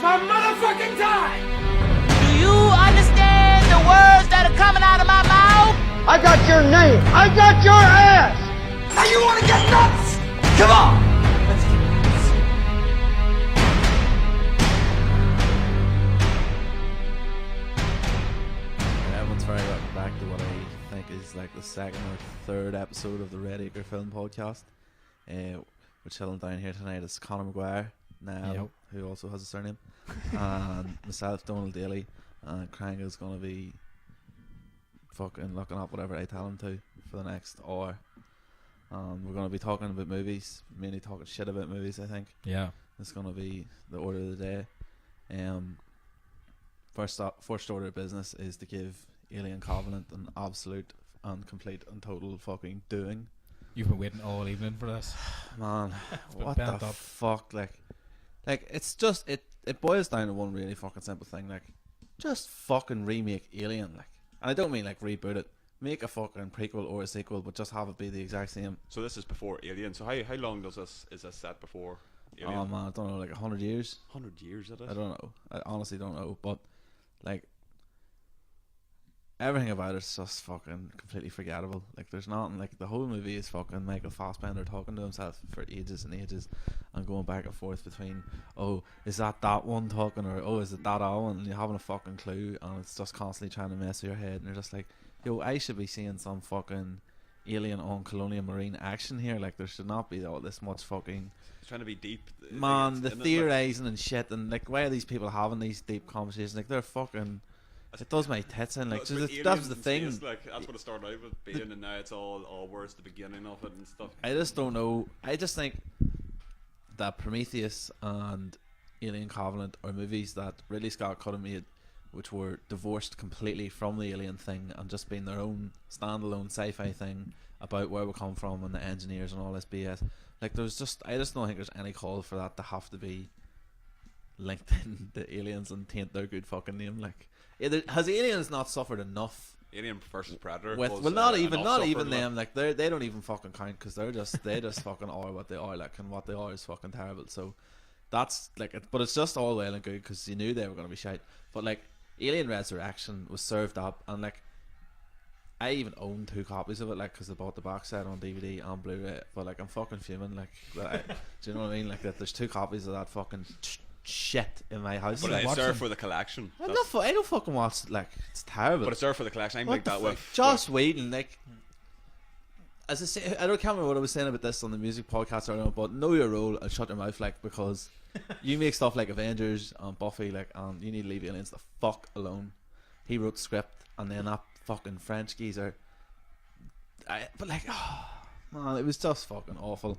my motherfucking time! Do you understand the words that are coming out of my mouth? I got your name. I got your ass. Now you want to get nuts? Come on! Let's do this. Everyone's very welcome back to what I think is like the second or third episode of the Redacre film podcast. We're chilling down here tonight. It's Conor Maguire, Niall, who also has a surname, and myself, Donal Daly, and Crank is going to be fucking looking up whatever I tell him to for the next hour. We're going to be talking about movies, mainly talking shit about movies, I think. Yeah. It's going to be the order of the day. First order of business is to give Alien Covenant an absolute and complete and total fucking doing. You've been waiting all evening for this. Man, what bent the up. fuck? Like it's just it boils down to one really fucking simple thing. Like, just fucking remake Alien. Like, and I don't mean like reboot it. Make a fucking prequel or a sequel, but just have it be the exact same. So this is before Alien. So how long is this set before Alien? Oh man, I don't know, like 100 years. 100 years, is it? I don't know. I honestly don't know. But like, everything about it's just fucking completely forgettable. Like, there's nothing. Like, the whole movie is fucking Michael Fassbender talking to himself for ages and ages, and going back and forth between, oh, is that one talking, or oh, is it that one? And you're having a fucking clue, and it's just constantly trying to mess with your head, and you're just like, yo, I should be seeing some fucking Alien on Colonial Marine action here. Like, there should not be all this much fucking. It's trying to be deep. Man, the theorizing and shit, and like, why are these people having these deep conversations? Like, they're fucking. It does my tits in. Like, that's the thing. Like, that's what it started out with being, and now it's all where's the beginning of it and stuff. I just don't know. I just think that Prometheus and Alien Covenant are movies that Ridley Scott could have made, which were divorced completely from the Alien thing and just being their own standalone sci-fi thing about where we come from and the engineers and all this BS. Like, I just don't think there's any call for that to have to be linked in the Aliens and taint their good fucking name. Like, has Aliens not suffered enough? Alien versus Predator. With, well, not even them. Like, they don't even fucking count, because they just fucking are what they are. Like, and what they are is fucking terrible. So that's like, but it's just all well and good because you knew they were gonna be shite. But like, Alien Resurrection was served up, and like, I even own 2 copies of it, like, because I bought the box set on DVD and Blu-ray. But like, I'm fucking fuming. Like, do you know what I mean? Like, that there's 2 copies of that fucking shit in my house. But like, it's there for the collection. I don't fucking watch. Like, it's terrible. But it's there for the collection. I'm like that with Joss Whedon. Like, as I say, I can't remember what I was saying about this on the music podcast or no, but know your role and shut your mouth, like, because you make stuff like Avengers and Buffy, like, and you need to leave Aliens the fuck alone. He wrote the script, and then that fucking French geezer. But like, oh man, it was just fucking awful,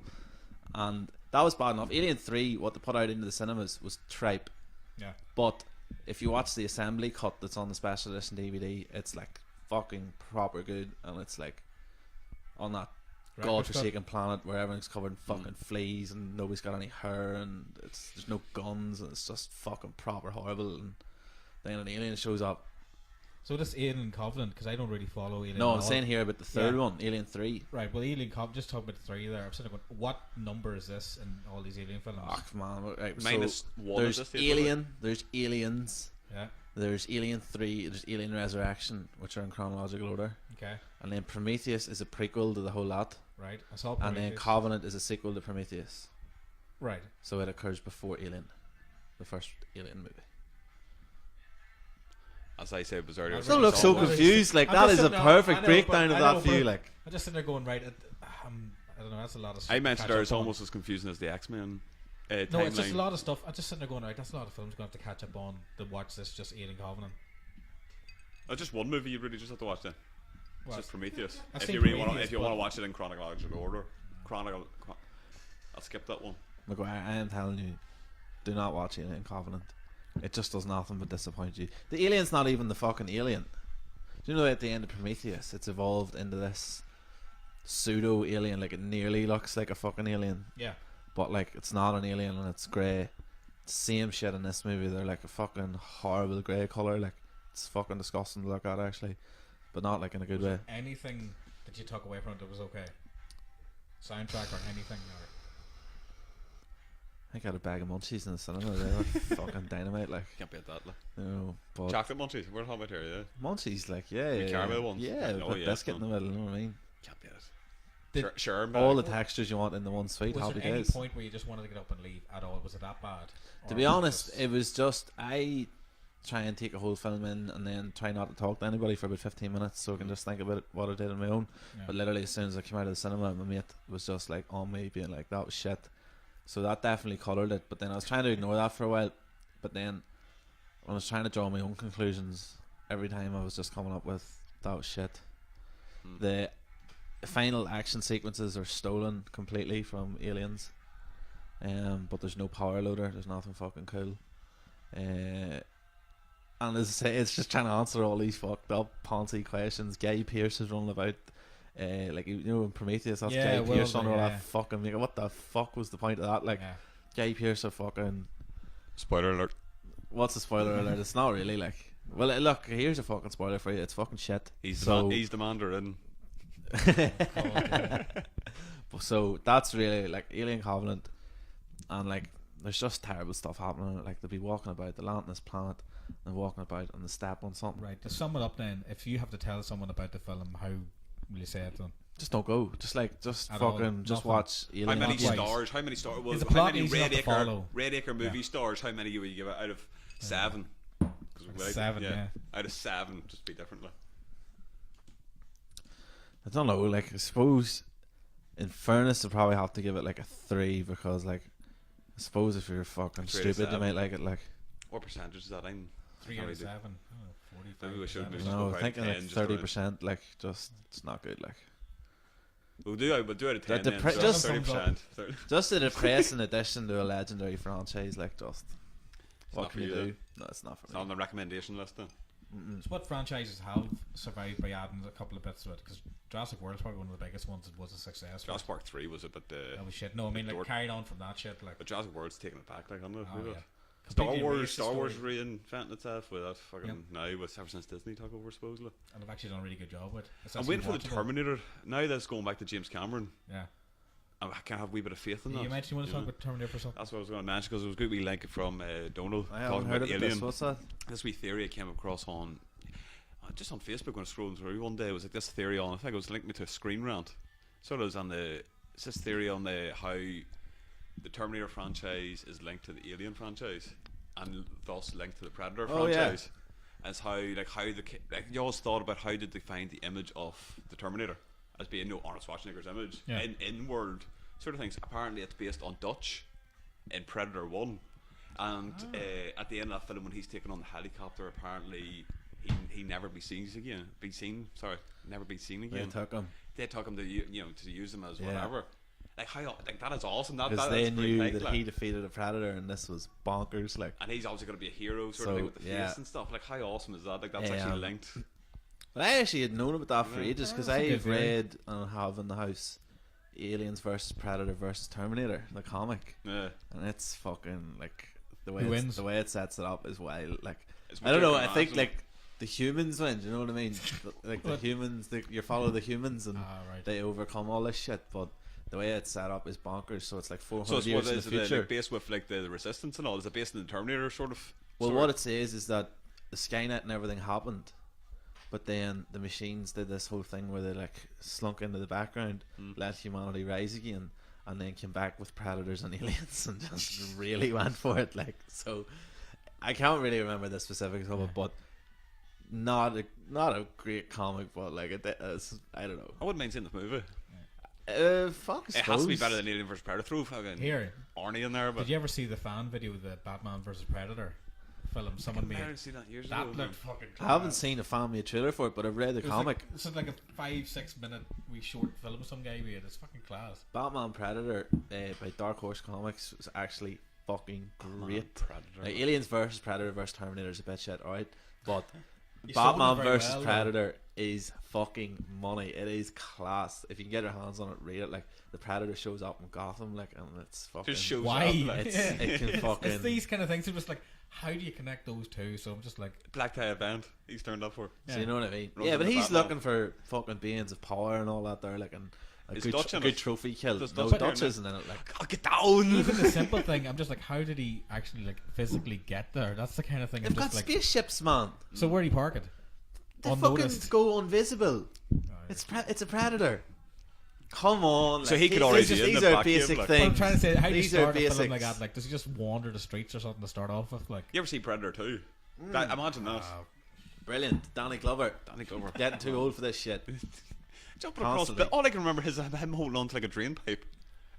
and that was bad enough. Alien 3, what they put out into the cinemas was tripe. Yeah. But if you watch the assembly cut that's on the special edition DVD, it's like fucking proper good, and it's like on that godforsaken planet where everything's covered in fucking fleas and nobody's got any hair and there's no guns and it's just fucking proper horrible, and then an alien shows up. So this Alien Covenant, because I don't really follow Alien. No, I'm saying here about the third one, Alien 3. Right, well, Alien Covenant, just talk about the 3 there. I'm sitting going, what number is this in all these Alien films? Oh, come on. Right, minus so 1. There's Alien, there's Aliens, Yeah. there's Alien 3, there's Alien Resurrection, which are in chronological order. Okay. And then Prometheus is a prequel to the whole lot. Right. I saw Prometheus. And then Covenant is a sequel to Prometheus. Right. So it occurs before Alien, the first Alien movie. As I said, was earlier. Don't look so confused. Like, that is a perfect breakdown of that for you. Like, I'm just sitting there going, right, I don't know, that's a lot of stuff. I mentioned there, it's almost as confusing as the X-Men timeline. No, it's just a lot of stuff. I'm just sitting there going, right, that's a lot of films going to have to catch up on to watch this just Alien Covenant. Just one movie you really just have to watch then. It's What? just Prometheus. I've If seen you really Prometheus, if you want to watch it in chronological order. I'll skip that one. Maguire, I am telling you, do not watch Alien Covenant. It just does nothing but disappoint you. The alien's not even the fucking alien. Do you know that at the end of Prometheus, it's evolved into this pseudo alien? Like, it nearly looks like a fucking alien. Yeah. But like, it's not an alien and it's grey. Same shit in this movie. They're like a fucking horrible grey colour. Like, it's fucking disgusting to look at, actually, but not like in a good way. Anything that you took away from it that was okay? Soundtrack or anything? Or? I got a bag of munchies in the cinema. They were fucking dynamite, like. Can't beat that, like. You know, but Chocolate munchies. We're talking about here, yeah. munchies, like, yeah, caramel ones. yeah, Oh, with yeah, biscuit in the man. middle. You know what I mean? Can't beat it. Did- Sure, All the textures you want in the one sweet. Was Happy there any days. point where you just wanted to get up and leave at all? Was it that bad? To Or be was honest, just- it was just I try and take a whole film in and then try not to talk to anybody for about 15 minutes so I can just think about what I did on my own. Yeah. But literally as soon as I came out of the cinema, my mate was just like on me being like, that was shit. So that definitely coloured it. But then I was trying to ignore that for a while. But then when I was trying to draw my own conclusions, every time I was just coming up with, that was shit. The final action sequences are stolen completely from Aliens. But there's no power loader, there's nothing fucking cool. And as I say, it's just trying to answer all these fucked up Ponzi questions. Guy Pearce is running about, like, you know, in Prometheus, that's Yeah, Guy well, Pearce on all yeah. that fucking. Like, what the fuck was the point of that? Like, Yeah. Guy Pearce are fucking. Spoiler alert. What's a spoiler alert? It's not really like. Well, look, here's a fucking spoiler for you. It's fucking shit. He's so, he's the Mandarin. So that's really like Alien Covenant, and like there's just terrible stuff happening. Like they'll be walking about, they land on this planet, and walking about, and they step on something. Right. To sum it up, then, if you have to tell someone about the film, how will you say it then? Just don't go. Just At all, fucking just nothing. watch Alien. How many Not twice. stars? How many stars? Well, Is the how plot many easy enough to follow? Redacre movie Yeah. stars? How many would you give it out of 7? 'Cause 7, yeah. Out of 7, just be different. Like. I don't know. Like I suppose, in fairness, I probably have to give it like a 3 because like I suppose if you're fucking 3 out of stupid, you 7. might like it. Like What percentage is that in? 3 out of 7. Oh, 45. Maybe we should percent. just no, go I think out of like 10 just 30%. Like just it's not good. Like We'll do out of 10. The Then, pre- so just- 30%. just a depressing addition to a legendary franchise. Like just what not can for you you, do? No, it's not for It's me. on the recommendation list then. So what franchises have survived by adding a couple of bits to it? Because Jurassic World's probably one of the biggest ones. It was a success. Jurassic Park 3 was a bit. That was shit. No, I mean like Dork. carried on from that shit. Like But Jurassic World's taking it back, like, on the Oh, yeah. Star Completely Wars, erased the Star Wars story. reinventing itself with that fucking Yep. now with ever since Disney took over supposedly. and they've actually done a really good job with it. It's I'm actually waiting for the watchable. Terminator. Now that's going back to James Cameron. Yeah. I can have a wee bit of faith in that. You mentioned you want to you talk know. about Terminator for something. That's what I was going to mention because it was a good wee link from Donal I haven't talking heard about of Alien. this. What's that? This wee theory I came across on just on Facebook when I was scrolling through one day. It was like this theory on. I think it was linked me to a Screen Rant. So it was on the. It's this theory on the how the Terminator franchise is linked to the Alien franchise and thus linked to the Predator Oh, yeah. franchise. As how you always thought about how did they find the image of the Terminator as being Arnold Schwarzenegger's image Yeah. in world sort of things. Apparently it's based on Dutch in Predator 1. And at the end of that film when he's taken on the helicopter, apparently he never be seen again. Never be seen They again. took him They took him to to use him as Yeah. whatever. Like how that is awesome. That because that's they pretty knew tight, that like. he defeated a predator, and this was bonkers. Like, And he's obviously going to be a hero sort So, of thing with the yeah. face and stuff. Like how awesome is that? Like that's Yeah. actually linked. but I actually had known about that for Yeah. ages because That's a good I've theory. read and have in the house Aliens versus Predator versus Terminator, the comic, Yeah. and it's fucking like the Who way wins? the way it sets it up is wild. Like It's I don't know. ridiculous, I think isn't like the humans win. Do you know what I mean? Like the humans, you follow the humans and Right. they overcome all this shit. But the way it's set up is bonkers. So it's like 400 So it's years what in is the it future. like based with like the resistance and all? Is it based in the Terminator sort of? Well, story? what it says is that the Skynet and everything happened, but then the machines did this whole thing where they like slunk into the background, let humanity rise again, and then came back with predators and aliens and just really went for it. Like, so I can't really remember the specifics of it, but not a great comic, but like it is. I don't know. I wouldn't mind seeing the movie. Fuck, I It has to be suppose. better than Alien vs Predator. Throw fucking Here, Arnie in there, but did you ever see the fan video of the Batman versus Predator film someone made? I seen that years That ago. looked fucking. I haven't class. seen a fan-made trailer for it, but I've read the It was comic. Like, it's like a 5-6 minute wee short film some guy made. It's fucking class. Batman Predator by Dark Horse Comics was actually fucking great. Predator. Like, Aliens versus Predator versus Terminator is a bit shit, alright? But You sold it Batman very versus well, though. Predator is fucking money. It is class. If you can get your hands on it, read it. Like, the Predator shows up in Gotham, like, and it's fucking. Just shows Why? up. Like, It can fucking. It's these kind of things. It's just like, how do you connect those two? So I'm just like, black tie band. He's turned up for. So you know what I mean? Runs Yeah, but into he's Batman. looking for fucking beings of power and all that there, like, and a Is good, Dutch in good it? try kill. Does No, Dutch Dutch in it? isn't in it. Like, Oh, get down! Even the simple thing, I'm just like, how did he actually like physically get there? That's the kind of thing. they've I'm got just like, spaceships, man. so where do you park it? They fucking Unnoticed. go invisible. It's a predator. Come on. So like, he could already these, be in these the are back cave, basic like. But I'm things. trying to say, how do you These are start a film basics. like that? Like, does he just wander the streets or something to start off with? Like, You ever see Predator 2? Imagine that. Brilliant. Danny Glover. Danny Glover. Getting too old for this shit. Jumping across, Constantly. but all I can remember is him holding on to like a drain pipe,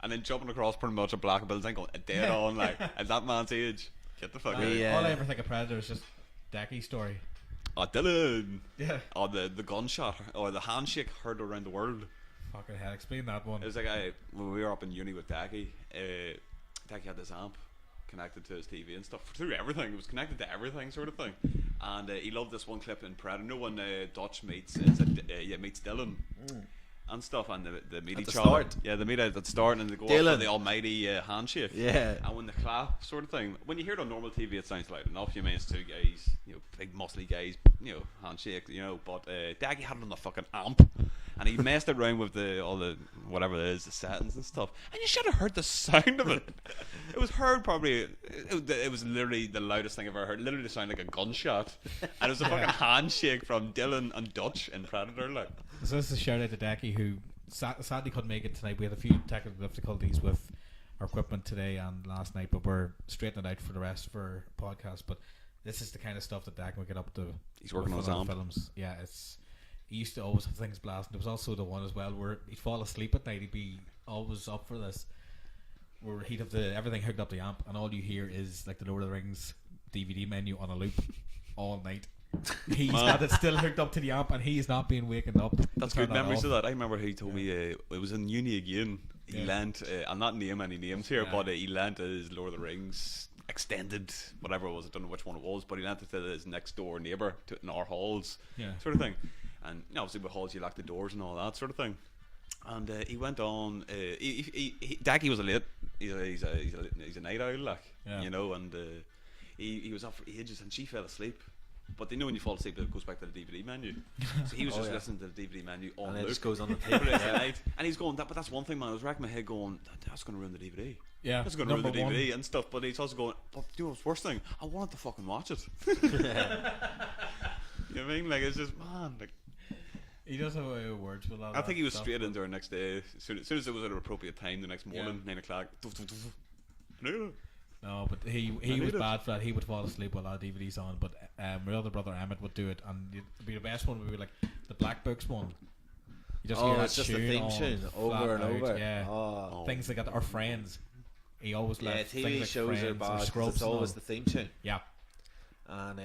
and then jumping across pretty much a black building, going dead on like at that man's age. Get the fuck out. Yeah. all I ever think of Predator is just Decky's story. Oh, Dylan. Yeah. Oh, the gunshot or the handshake heard around the world. Fucking hell, explain that one. It was like when we were up in uni with Daggy. Daggy had this amp connected to his TV and stuff through everything. It was connected to everything, sort of thing. And he loved this one clip in Predator. No one Dutch meets meets Dylan and stuff, and they meet At each the other. start. Yeah, they meet at the start, and they go up Dylan. for the almighty handshake. Yeah. And when they clap, sort of thing. When you hear it on normal TV, it sounds loud enough. You mean it's two guys, big muscly guys, handshake, But Daggy had it on the fucking amp, and he messed around with all the whatever it is, the settings and stuff. And you should have heard the sound of it. It was heard probably. It was literally the loudest thing I've ever heard. Literally, sounded like a gunshot, and it was a fucking handshake from Dylan and Dutch in Predator. Like, So this is a shout out to Decky, who sadly couldn't make it tonight. We had a few technical difficulties with our equipment today and last night, but we're straightening it out for the rest for podcast. But this is the kind of stuff that Dak will get up to. He's working with on his other amp. films. Yeah, he used to always have things blasting. There was also the one as well where he'd fall asleep at night. He'd be always up for this, where he'd have everything hooked up the amp, and all you hear is like the Lord of the Rings DVD menu on a loop all night. He's got it still hooked up to the amp, and he's not being wakened up. that's to turn good memories off. of that. I remember he told me it was in uni again. He lent. I'll not name any names here, but he lent his Lord of the Rings extended, whatever it was. I don't know which one it was, but he lent it to his next door neighbour in our halls, sort of thing. And obviously with halls you lock the doors and all that sort of thing. And he went on. Daggy was a late. He's a night owl, like and he was up for ages, and she fell asleep. But they know when you fall asleep, it goes back to the DVD menu. So he was just listening to the DVD menu on And it loop. just goes on the table. Night. And he's going, but that's one thing, man. I was racking my head going, that's going to ruin the DVD. Yeah, That's going to ruin the number DVD one. and stuff. But he's also going, but you know what's the worst thing? I wanted to fucking watch it. You know what I mean? Like, it's just, man. Like, He does have a way of words with a lot of I think he was stuff, straight but- into her next day. As soon as it was at an appropriate time, the next morning, 9 o'clock. No. No, but he was bad for that. He would fall asleep while our DVD's on, but my other brother Emmett would do it, and it'd be the best one would be like the Black Books one. You just hear that it's just the tune theme on tune flat over and out, over. Yeah, Oh. things like that. Our Friends, he always Yeah, left TV things like shows are Friends or bad 'cause Scrubs it's and always all. the theme tune. Yeah, And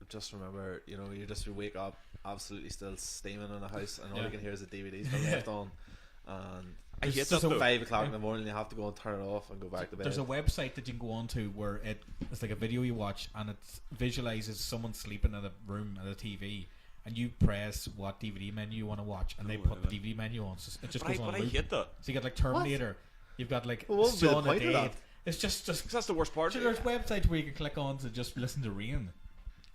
just remember, you just wake up absolutely still steaming in the house, and all you can hear is the DVDs being left on. And I hate There's that so- though. 5 o'clock in the morning, you have to go and turn it off and go back to bed. there's a website that you can go on to where it's like a video you watch, and it visualizes someone sleeping in a room at a TV, and you press what DVD menu you want to watch, and they put the DVD menu on. So it just goes on But a I loop. hate that. So you got like Terminator, you've got like Well, what would be the Shaun of point of Dead. that? It's just Because that's the worst part. so there's websites where you can click on to just listen to Rain.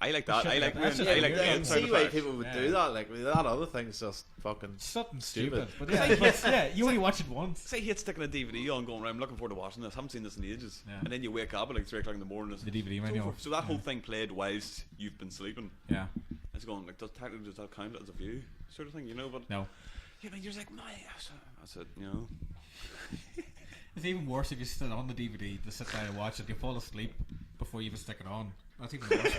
I like that. I like That's just I like weird. the I can sound see why effects. people would Yeah. do that. Like that other thing's just fucking Something Stupid. stupid. But yeah, you only watch it once. Say hate sticking a DVD on, going around. I'm looking forward to watching this. Haven't seen this in ages. Yeah. And then you wake up at like 3 o'clock in the morning. The DVD menu. So that whole thing played whilst you've been sleeping. Yeah. It's going like, does that count as a view, sort of thing, But No. you're just like, I said, It's even worse if you sit on the DVD to sit down and watch it. You fall asleep before you even stick it on. That's even worse.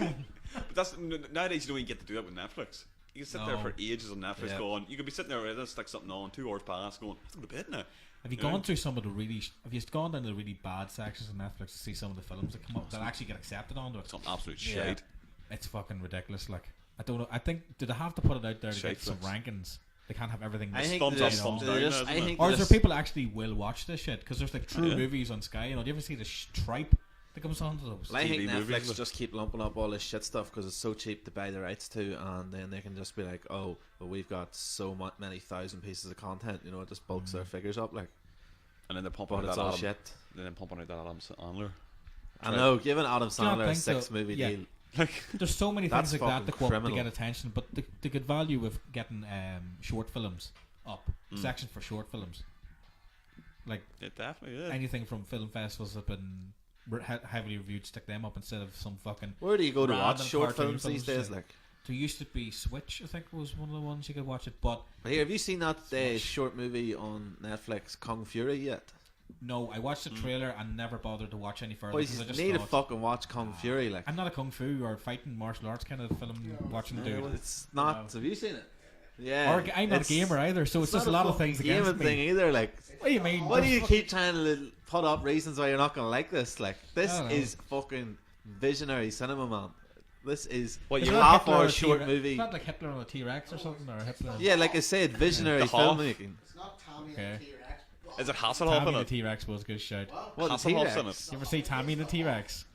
But that's nowadays you don't even get to do that with Netflix. You can sit there No. for ages on Netflix Yeah. going. You could be sitting there and stick something on 2 hours past, going, let's go to bed now. Have you You know? gone through some of the really? Have you gone down to the really bad sections of Netflix to see some of the films that come up that actually get accepted onto it? Some absolute Yeah. shite. It's fucking ridiculous. Like I don't know. I think do they have to put it out there to Shite get some flicks. rankings? They can't have everything. I think thumbs they up, just- thumbs they down, just- isn't I it? think Or they is there just- people actually will watch this shit? Because there's like true Yeah. movies on Sky. Do you ever see the tripe that comes onto those? Well, I think TV Netflix movies. just keep lumping up all this shit stuff because it's so cheap to buy the rights to, and then they can just be like, oh, well, we've got so many thousand pieces of content, it just bulks their figures up, like. And then they're pumping But out it's that all Adam. shit. Then they're pumping out that Adam Sandler. I know, giving Adam Do you not Sandler a think 6-movie yeah. deal. Like, There's so many That's things like that fucking to, to criminal. get attention, but the good value of getting short films up. Section for short films. Like It definitely is. anything from film festivals have been heavily reviewed. Stick them up instead of some fucking. Where do you go to watch random short cartoon films these days? Like, there used to be Switch, I think was one of the ones you could watch it. But here, have you seen that short movie on Netflix, Kung Fury, yet? no, I watched the trailer and never bothered to watch any further. Boys, because I you just need to thought, fucking watch Kung Fury. Like, I'm not a kung fu or fighting martial arts kind of film watching dude. it's not. No. Have you seen it? Yeah. Or I'm not a it's- gamer either, so it's just a not lot of fucking things against gaming me. thing either. Like, What do you mean? why do There's you fucking- keep trying to put up reasons why you're not gonna like this? Like, this I don't know. is fucking visionary cinema, man. This is What, It's you not half Hitler hour or a short T-Rex. movie. It's not like Hitler on a T-Rex or something, or Hitler. Yeah, like I said, visionary The Hoff. filmmaking. It's not Tommy Okay. and the T-Rex. Is it Hasselhoff Tammy in and the it? T-Rex was a good shout. What, the Hasselhoff's in T-Rex? it. You ever see Tammy and the T-Rex?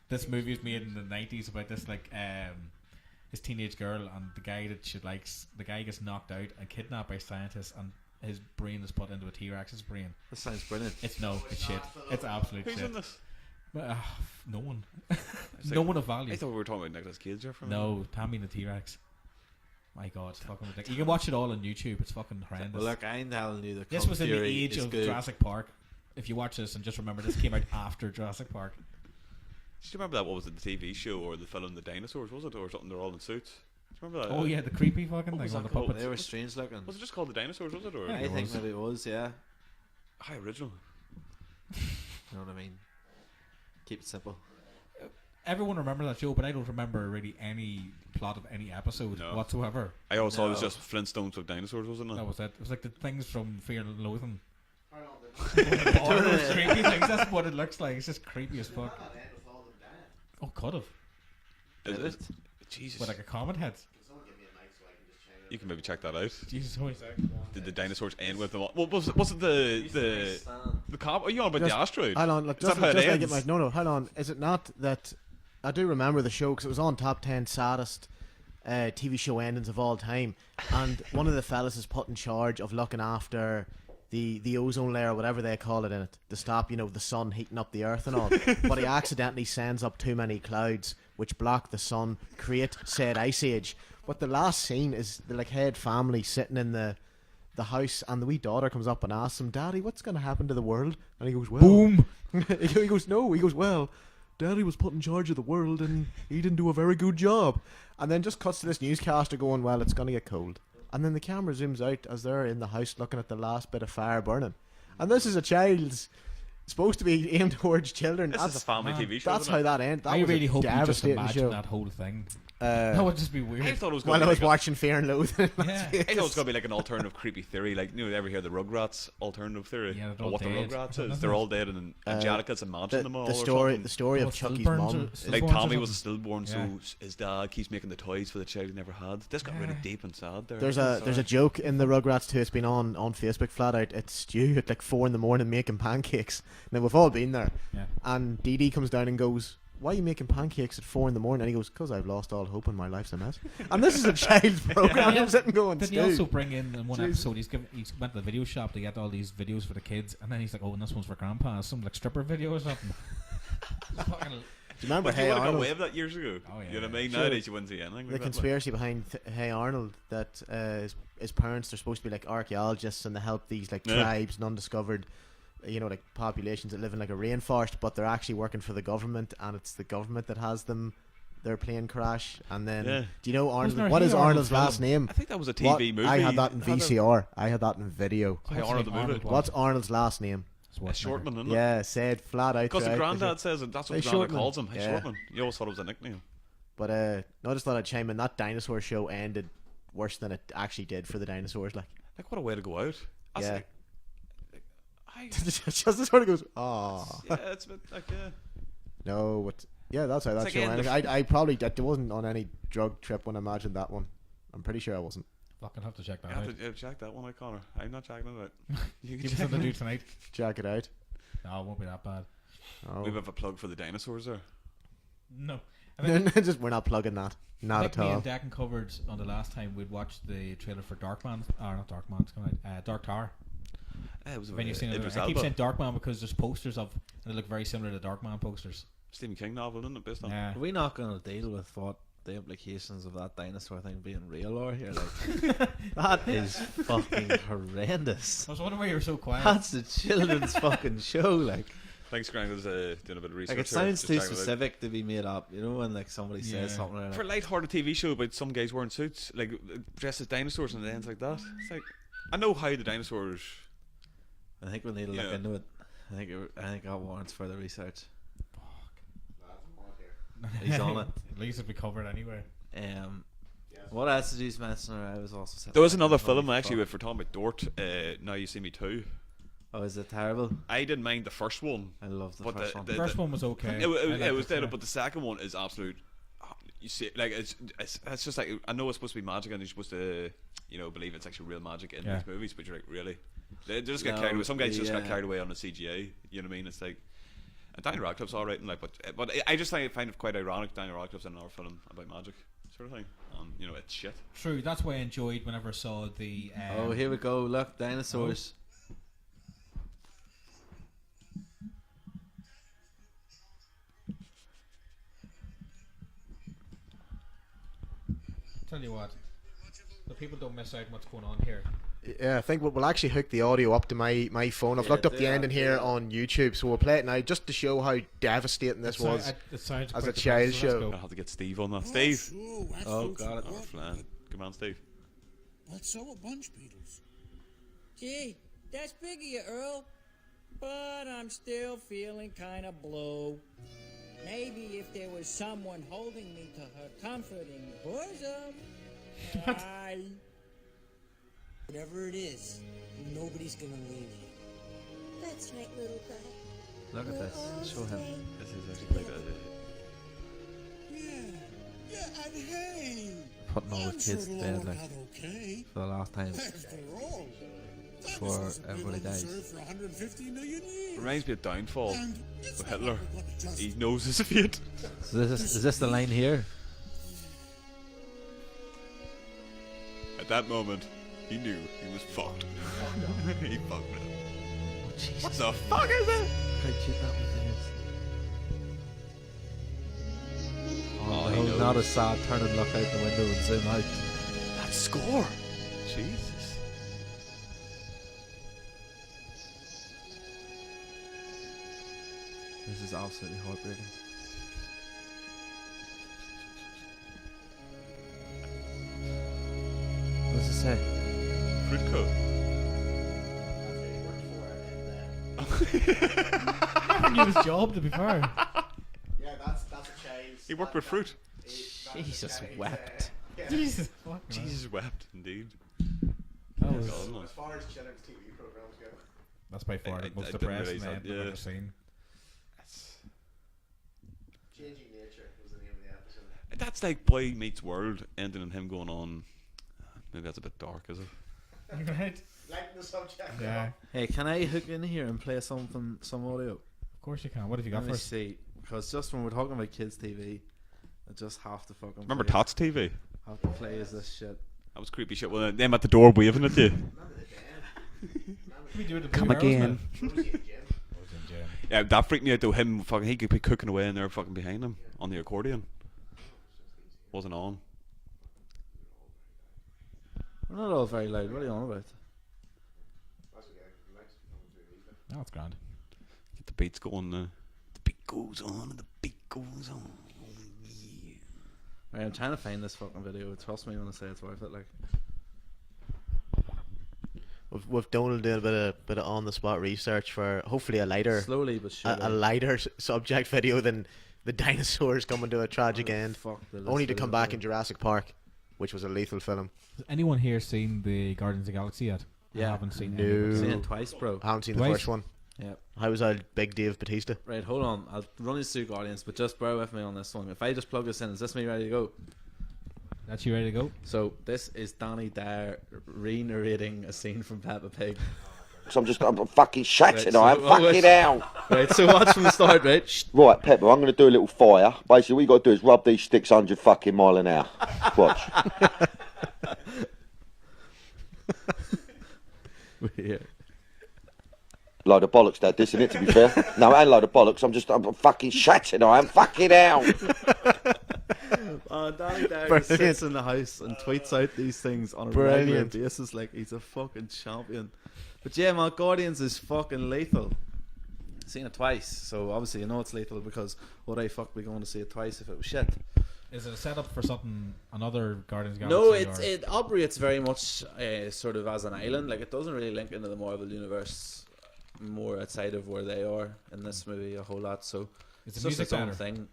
This movie was made in the 90s about this like his teenage girl and the guy that she likes. The guy gets knocked out and kidnapped by scientists, and his brain is put into a T-Rex's brain. That sounds brilliant. It's shit. It's absolute Who's shit. in this? No one. No one of value. I thought we were talking about Nicolas Cage there for a minute. No, Tammy and the T-Rex. My God, it's fucking ridiculous. You can watch it all on YouTube. It's fucking horrendous. Well, look, I'm telling you, the This Kung was in the Fury age is of good. Jurassic Park. If you watch this and just remember, this came out after Jurassic Park. Do you remember that? What was it, the TV show or the film The Dinosaurs, was it? Or something, they're all in suits. Do you remember that? Oh yeah, the creepy fucking was thing on that the called? puppets. They were strange looking. Was it just called The Dinosaurs, was it? Or I think maybe it was, yeah. How original. You know what I mean? Keep it simple. Everyone remember that show, but I don't remember really any plot of any episode No. whatsoever. I always thought it was No. just Flintstones with dinosaurs, wasn't it? That was it. It was like the things from Fear and Loathing. I don't know, but All those creepy things. That's what it looks like. It's just creepy as fuck. that end with all them dying. Oh, could have. Is Did it? it? Jesus. With like a comet head. Can someone give me a mic so I can just change it? You can maybe check that out. Jesus, who is that? Did the dinosaurs end with them? Well, was it the cop? Are you on about the Just- asteroid? Hold on, look, Is that just, how it just like ends? it might. No, hold on. Is it not that I do remember the show because it was on top 10 saddest TV show endings of all time, and one of the fellas is put in charge of looking after the ozone layer, whatever they call it in it, to stop the sun heating up the earth and all. But he accidentally sends up too many clouds which block the sun, create said ice age. But the last scene is the head family sitting in the house, and the wee daughter comes up and asks him, "Daddy, what's going to happen to the world?" And he goes, "Well," Boom. he goes, "No," he goes, "Well, Daddy was put in charge of the world and he didn't do a very good job." And then just cuts to this newscaster going, "Well, it's going to get cold." And then the camera zooms out as they're in the house looking at the last bit of fire burning. And this is a child's supposed to be aimed towards children. This is a family man. TV show. That's isn't how it? that ended. That I was really a hope you just devastating imagine show. that whole thing. That would just be weird. I thought it was While going I to was be watching Fear and Loathing. Yeah. I thought it was going to be like an alternative creepy theory, like you ever hear the Rugrats alternative theory? Yeah, they're Or all what dead. the Rugrats Isn't is? it? They're all dead, and Angelica's imagined them all. the or story something. the story Oh, of Chucky's stillborns mum. or- is- Like Stillborns or Tommy was a something. stillborn, Yeah. so his dad keeps making the toys for the child he never had. This got really Yeah. deep and sad there. There's a joke in the Rugrats too. It's been on Facebook flat out. It's Stu at 4 a.m. making pancakes. Now we've all been there. Yeah. And Dee Dee comes down and goes, "Why are you making pancakes at 4 a.m?" And he goes, "'Cause I've lost all hope and my life's a mess." And this is a child's program. I'm sitting going, Did he "Stu." also bring in one Jesus. episode? He's went to the video shop to get all these videos for the kids, and then he's like, "Oh, and this one's for Grandpa." Some like stripper video or something. Fucking- Do you remember But Hey you would have got Arnold? away with that years ago. Oh, yeah, You know what I mean? Sure. Nowadays you wouldn't see anything. The like that, conspiracy behind Hey Arnold, that his parents are supposed to be like archaeologists and they help these Yeah. tribes and undiscovered populations that live in a rainforest, but they're actually working for the government, and it's the government that has their plane crash. And then Yeah. do you know Wasn't there Arnold? What a is Hey Arnold Arnold's last film? name? I think that was a What- TV movie. I had that in Had a- VCR. I had that in video. Hey What's Arnold like the movie. Arnold What's Arnold's last name? A Shortman, isn't it? Yeah, said flat out. Because the throughout. granddad says it. That's what Hey, the granddad Shortman. calls him. Hey, Yeah. Shortman. You always thought it was a nickname. But no, I just thought I'd chime in. That dinosaur show ended worse than it actually did for the dinosaurs. Like, Like, what a way to go out. That's yeah. like, just the sort of goes, "Oh yeah, it's a bit like, yeah. no," but yeah, that's how that like show end ended. of- I probably wasn't on any drug trip when I imagined that one. I'm pretty sure I wasn't. Fucking have to check that You out. have to check that one out, Connor. I'm not checking it out. You can Give us check something to it do tonight. Check it out. No, it won't be that bad. Oh. We have a plug for the dinosaurs there. No. I think, Just we're not plugging that. I Not think at me all. and Declan covered on the last time we'd watched the trailer for Darkman. Or not Darkman, it's coming out. Dark Tower. It was When you've seen it, Idris I keep Elba. saying Darkman because there's posters of, and they look very similar to Darkman posters. Stephen King novel, isn't it? Based on. Yeah. Are we not going to deal with what the implications of that dinosaur thing being real are here. Like, that is fucking horrendous. I was wondering why you were so quiet. That's a children's fucking show. Like, Thanks, Grant, was doing a bit of research. it here, sounds just too checking it out. specific to be made up. You know, when like somebody Yeah. says something like For a that. light-hearted TV show about some guys wearing suits, like dressed as dinosaurs and it ends like that. It's like, I know how the dinosaurs. I think we need to look Yeah. into it. I think that warrants further research. Lads, I'm on here. He's on it. At least it'll be covered anyway. What else did you mention? I was also saying There was another film actually if we're talking about Dort. Now You See Me Too. Oh, is it terrible? I didn't mind the first one. I love the But first one. The first one was okay. It I liked was it, dead, yeah. but the second one is absolute. You see, like it's just like, I know it's supposed to be magic and you're supposed to, believe it's actually real magic in Yeah. these movies, but you're like, really? They just get No, carried away. Some guys just got yeah. carried away on the CGI. You know what I mean? It's like, and Daniel Radcliffe's alright, and like, but I just find it quite ironic. Daniel Radcliffe's in another film about magic, sort of thing. It's shit. True, that's why I enjoyed whenever I saw the. Oh, here we go. Look, dinosaurs. Tell you what, the people don't miss out what's going on here. Yeah, I think we'll actually hook the audio up to my phone. I've Yeah, looked up do the that, ending do here that. on YouTube, so we'll play it now just to show how devastating this was. It sounds as quite a depressing, child so show. let's I'll go. have to get Steve on that. Steve. Oh, got it. Oh, flan. Come on, Steve. But so are bunch beetles. Gee, that's big of you, Earl. But I'm still feeling kind of blue. Maybe if there was someone holding me to her comforting bosom, I... Whatever it is, nobody's gonna leave you. That's right, little guy. Look at this. Show him. This is actually quite Yeah, and hey, Putting all the I'm kids sure to it'll bed all like out okay. for the last time. After all, Before dinosaurs have been everybody on this dies. earth for 150 million years. Reminds me of Downfall And it's with not Hitler. like we're gonna just He knows his fate. So is this the line here? At that moment, he knew he was fucked. He fucked it. Oh, Jesus. What the fuck is it? How cute that wee thing is. Oh, he no, knows. not a sad turn and look out the window and zoom out. That score. Jesus. This is absolutely heartbreaking. What does it say? Fruit coat. Never knew his job, to be fair. Yeah, that's a child's. He worked with fruit. Jesus wept. Jesus, fuck, man. Jesus wept, indeed. That was, God, As far as children's TV programs go. that's by far I the most didn't depressing realise end that, I've yeah. ever seen. Changing Nature was the name of the episode. That's like Boy Meets World, ending in him going on. Maybe that's a bit dark, is it? Right? Like the subject. Yeah. Hey, can I hook in here and play some audio? Of course you can. What have you got Let for me us? see. Because just when we're talking about kids' TV, I just have to fucking Remember play, Tots TV? have to play as this shit. That was creepy shit. Well, them at the door waving at you. We do it Come again. What was he in gym? Yeah, that freaked me out though. Him fucking, he could be cooking away and they're fucking behind him on the accordion. Wasn't on. We're not all very loud. What are you on about? That's okay. He likes to come through these. No, it's grand. Get the beats going. The beat goes on and the beat goes on. Oh, yeah. Right, I'm trying to find this fucking video. Trust me when I say it's worth it. Like, With Donal doing a bit of on the spot research for hopefully a lighter slowly but surely. a lighter subject video than the dinosaurs coming to a tragic Where the end. fuck did Only this to come video back go? in Jurassic Park, which was a lethal film. Has anyone here seen the Guardians of the Galaxy yet? Yeah. I haven't seen No. any of I've it. seen it twice, bro. I haven't seen Twice? the first one. Yep. How was our big Dave Bautista? Right, hold on. I'll run you through Guardians, but just bear with me on this one. If I just plug this in, is this me ready to go? That's you ready to go? So this is Danny Dare re-narrating a scene from Peppa Pig. So I'm fucking shattered. Right, so- I am oh, fucking wait. hell. Right, so watch from the start, right? Shh. Right, Pepper, I'm going to do a little fire. Basically, what you got to do is rub these sticks 100 fucking mile an hour. Watch. Yeah. Load of bollocks, that, isn't it, to be fair? No, it ain't a load of bollocks. I'm fucking shattered. I am fucking hell. Donal Daly Brilliant. sits in the house and tweets out these things on a regular Brilliant. basis like he's a fucking champion. But yeah, man, Guardians is fucking lethal. Seen it twice, so obviously you know it's lethal because would I fuck be going to see it twice if it was shit? Is it a setup for something, another Guardians of the No, Galaxy? it operates very much sort of as an island. Like it doesn't really link into the Marvel universe more outside of where they are in this movie a whole lot. So Is it's the just music its own better? thing.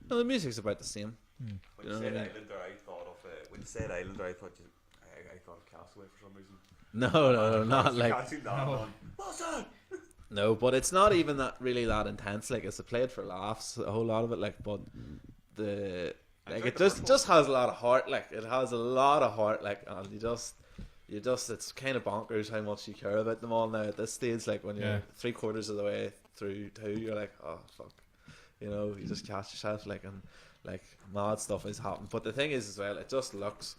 No, the music's about the same. When You you know said what I mean? Islander, I thought of when you said Islander, I thought of Castaway for some reason. No, not like No. no, but it's not even that intense. Like it's played for laughs, a whole lot of it. Like, but the like it just has a lot of heart. Like it has a lot of heart. Like and you just it's kind of bonkers how much you care about them all now at this stage. Like when you're 3/4 of the way through 2, you're like, oh fuck, you know, you just catch yourself like and like mad stuff is happening. But the thing is as well, it just looks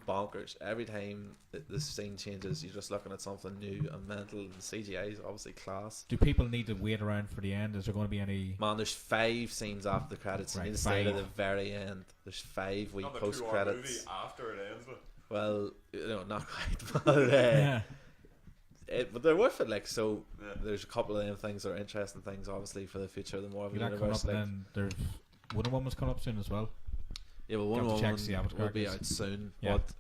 bonkers every time the scene changes. You're just looking at something new and mental, and CGI is obviously class. Do people need to wait around for the end? Is there going to be any? Man, there's 5 scenes after the credits. Right, You need to stay to 5. the very end. There's 5 week Not the post 2-hour movie credits. after it ends, but Well, you know, not quite, but Yeah. but they're worth it. Like so, Yeah. there's a couple of them things that are interesting things, obviously, for the future of the Marvel That coming universe. up, Like, and then there's Wonder Woman's coming up soon as well. yeah, but Got Wonder to check Woman to see how it will be works. out soon. Yeah. But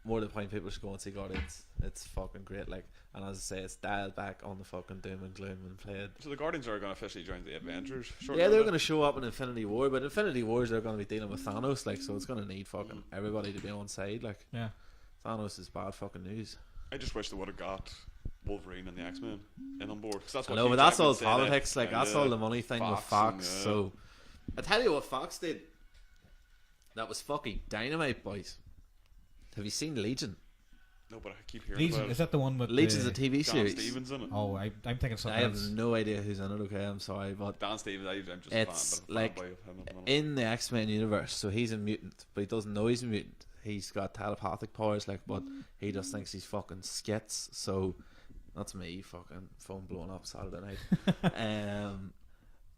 more to the point, people should go and see Guardians. It's fucking great. Like, and as I say, it's dialed back on the fucking doom and gloom and played. so the Guardians are going to officially join the Avengers. Shortly, Yeah, they're aren't going to show up in Infinity War, but Infinity Wars they're going to be dealing with Thanos, like, so it's going to need fucking everybody to be on side. Like, Yeah. Thanos is bad fucking news. I just wish they would have got Wolverine and the X-Men in on board. 'Cause that's what No, Hugh but that's Jackman all said, politics. Like, and, that's all the money thing with Fox Fox. and, So, I tell you what, Fox did. That was fucking dynamite, boys. Have you seen Legion? no, but I keep hearing Legion, about is that the one with Legion's the, a TV John series. Stevens in it. Oh, I'm thinking something I have else. no idea who's in it. Okay, I'm sorry, but Dan Stevens, I'm just it's a fan, like but I'm a fanboy of him at the minute. in the X-Men universe. So he's a mutant, but he doesn't know he's a mutant. He's got telepathic powers, like, but he just thinks he's fucking skits. So that's me, fucking phone blowing up Saturday night.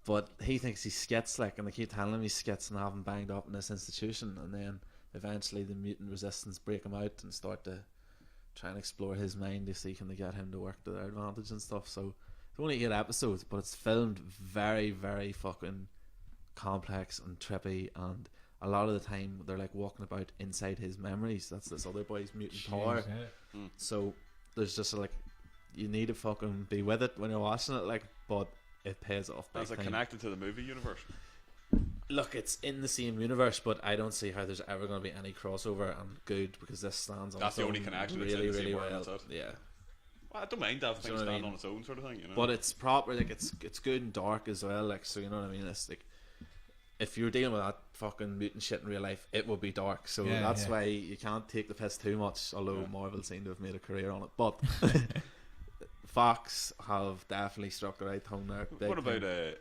But he thinks he's skits, like, and they keep telling him he's skits and have him banged up in this institution, and then eventually the mutant resistance break him out and start to try and explore his mind to see can they get him to work to their advantage and stuff. So it's only 8 episodes, but it's filmed very, very fucking complex and trippy, and a lot of the time they're like walking about inside his memories. That's this other boy's mutant power. Jeez, yeah. So there's just like, you need to fucking be with it when you're watching it, like, but it pays off big Is it time. connected to the movie universe? Look, it's in the same universe, but I don't see how there's ever going to be any crossover, and good, because this stands on That's its the only own connection, it's in really, the same really world, well. that's it. Yeah. Well, I don't mind that Do thing you know what I stand mean? on its own sort of thing, you know. But it's proper, like, it's good and dark as well, like, so you know what I mean. It's like, if you're dealing with that fucking mutant shit in real life, it will be dark. So Yeah, that's yeah. why you can't take the piss too much. Although Marvel seem to have made a career on it, but Fox have definitely struck the right tone there. Big what about time.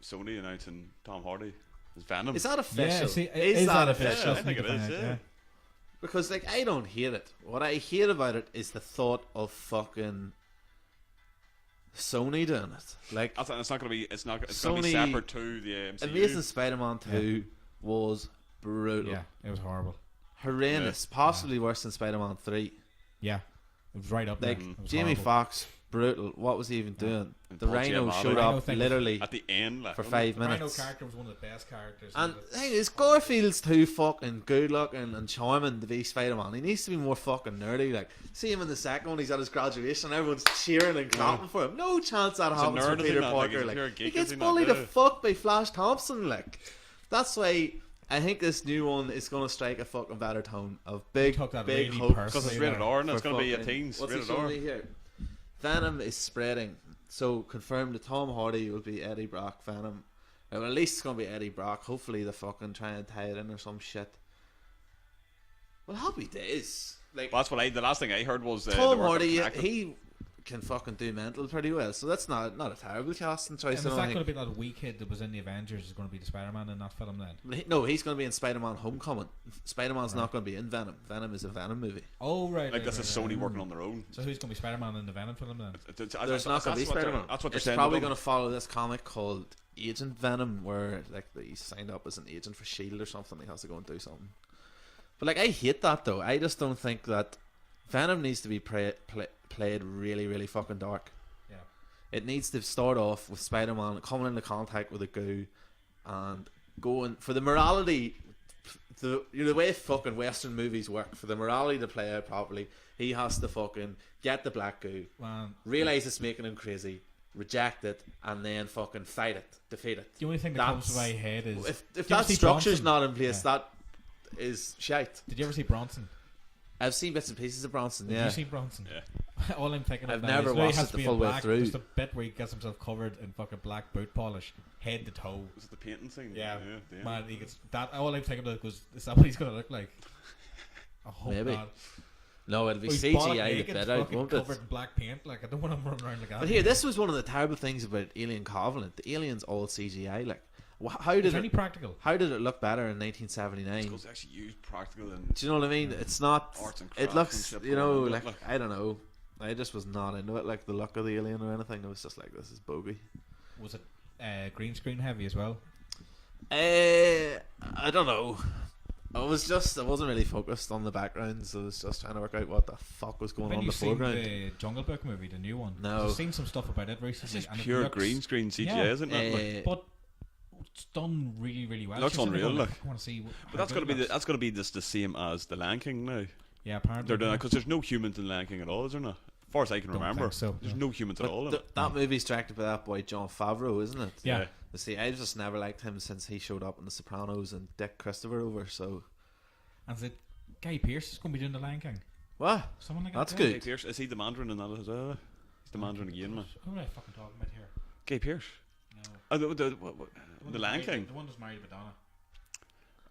Sony announcing Tom Hardy as Venom? Is that official? Yeah, see, is that Yeah, official? I think it is. Yeah. Because, like, I don't hate it. What I hate about it is the thought of fucking Sony doing it. Like, I think it's not going to be. It's not. It's going to be Sony- separate to the MCU. Amazing Spider-Man 2 was brutal, Yeah, it was horrible. horrendous, possibly worse than Spider-Man 3. Yeah, it was right up Like, there. It was Jamie horrible. Foxx, brutal. What was he even doing? And The Paul Rhino Giamatti. showed The Rhino up thing was- literally At the end, like, for wasn't 5 The Rhino minutes. character was one of the best characters. And in the thing is, Garfield's too fucking good looking and charming to be Spider-Man. He needs to be more fucking nerdy. Like, see him in the second one, he's at his graduation, everyone's cheering and clapping for him. No chance that He's a happens nerd, for is he Peter not? Like, Parker. he's a Like, pure he geek, gets is he not? bullied the Yeah. fuck by Flash Thompson. Like, that's why I think this new one is going to strike a fucking better tone of big, took that big really hopes. personally. because it's rated R and it's for going to be a fucking- teens What's he rated showing R. me here? Venom is spreading. So confirmed that Tom Hardy will be Eddie Brock Venom. Well, at least it's going to be Eddie Brock. Hopefully they fucking try and tie it in or some shit. Well, happy days. Like, Well, that's what the last thing I heard was Tom they were Hardy, connected. he can fucking do mental pretty well. So that's not a terrible casting choice. And I is don't that think. going to be that wee kid that was in the Avengers is going to be the Spider-Man in that film then? No, he's going to be in Spider-Man Homecoming. Spider-Man's not going to be in Venom. Venom is a Venom movie. Oh, right. Like, right, this is right, Sony right. working on their own. So who's going to be Spider-Man in the Venom film then? There's not going to be Spider-Man. That's what they're It's saying. probably going to follow this comic called Agent Venom, where like he signed up as an agent for Shield or something. He has to go and do something. But like I hate that though. I just don't think that Venom needs to be played really, really fucking dark. Yeah. It needs to start off with Spider-Man coming into contact with a goo and going for the morality. The way fucking Western movies work, for the morality to play out properly, he has to fucking get the black goo, realize it's making him crazy, reject it, and then fucking fight it, defeat it. The only thing that comes to my head is if that structure's not in place, that is shite. Did you ever see Bronson? I've seen bits and pieces of Bronson. Have Yeah. you seen Bronson? Yeah. All I'm thinking of I've now never is now he watched has it to the be full in way black. through. There's the bit where he gets himself covered in fucking black boot polish, head to toe. Was it the painting thing? Yeah, damn. man, he gets that. All I'm thinking of is that what he's gonna look like? I hope Maybe. not. No, it'll be He's CGI bollock the naked, bit out, fucking won't it? covered in black paint. Like I don't want him running around like that. But here, this was one of the terrible things about Alien Covenant. The aliens all CGI. Like, how Is did there any practical? How did it look better in 1979? Because they actually used practical and Do you know what I mean? It's not. arts and It looks, craftsmanship you know, going like on, I don't know. I just was not into it, like the look of the alien or anything. It was just like, this is bogey. Was it green screen heavy as well? I don't know. I wasn't really focused on the backgrounds. I was just trying to work out what the fuck was going Have on in you the seen foreground. the Jungle Book movie, the new one? No. I've seen some stuff about it recently. It's just and it pure looks- green screen CGI, Yeah. isn't it? Like, But it's done really, really well. Looks She's sitting there unreal, going, look. I want to see. but that's gonna be just the same as the Lion King now. Yeah, apparently. They're doing because there's no humans in Lion King at all, is there not? As far as I can Don't remember, think so, there's no. no humans at all. In it. That movie's directed by that boy John Favreau, isn't it? Yeah. You see, I just never liked him since he showed up in The Sopranos and Dick Christopher over. So And is it Guy Pearce is going to be doing the Lion King? what? Someone like That's that? good. Guy Pearce, is he the Mandarin in that as well? He's the Mandarin again, man. Who am I fucking talking about here? Guy Pearce. No. Oh, the one Lion that's King. married- The one that's married to Madonna.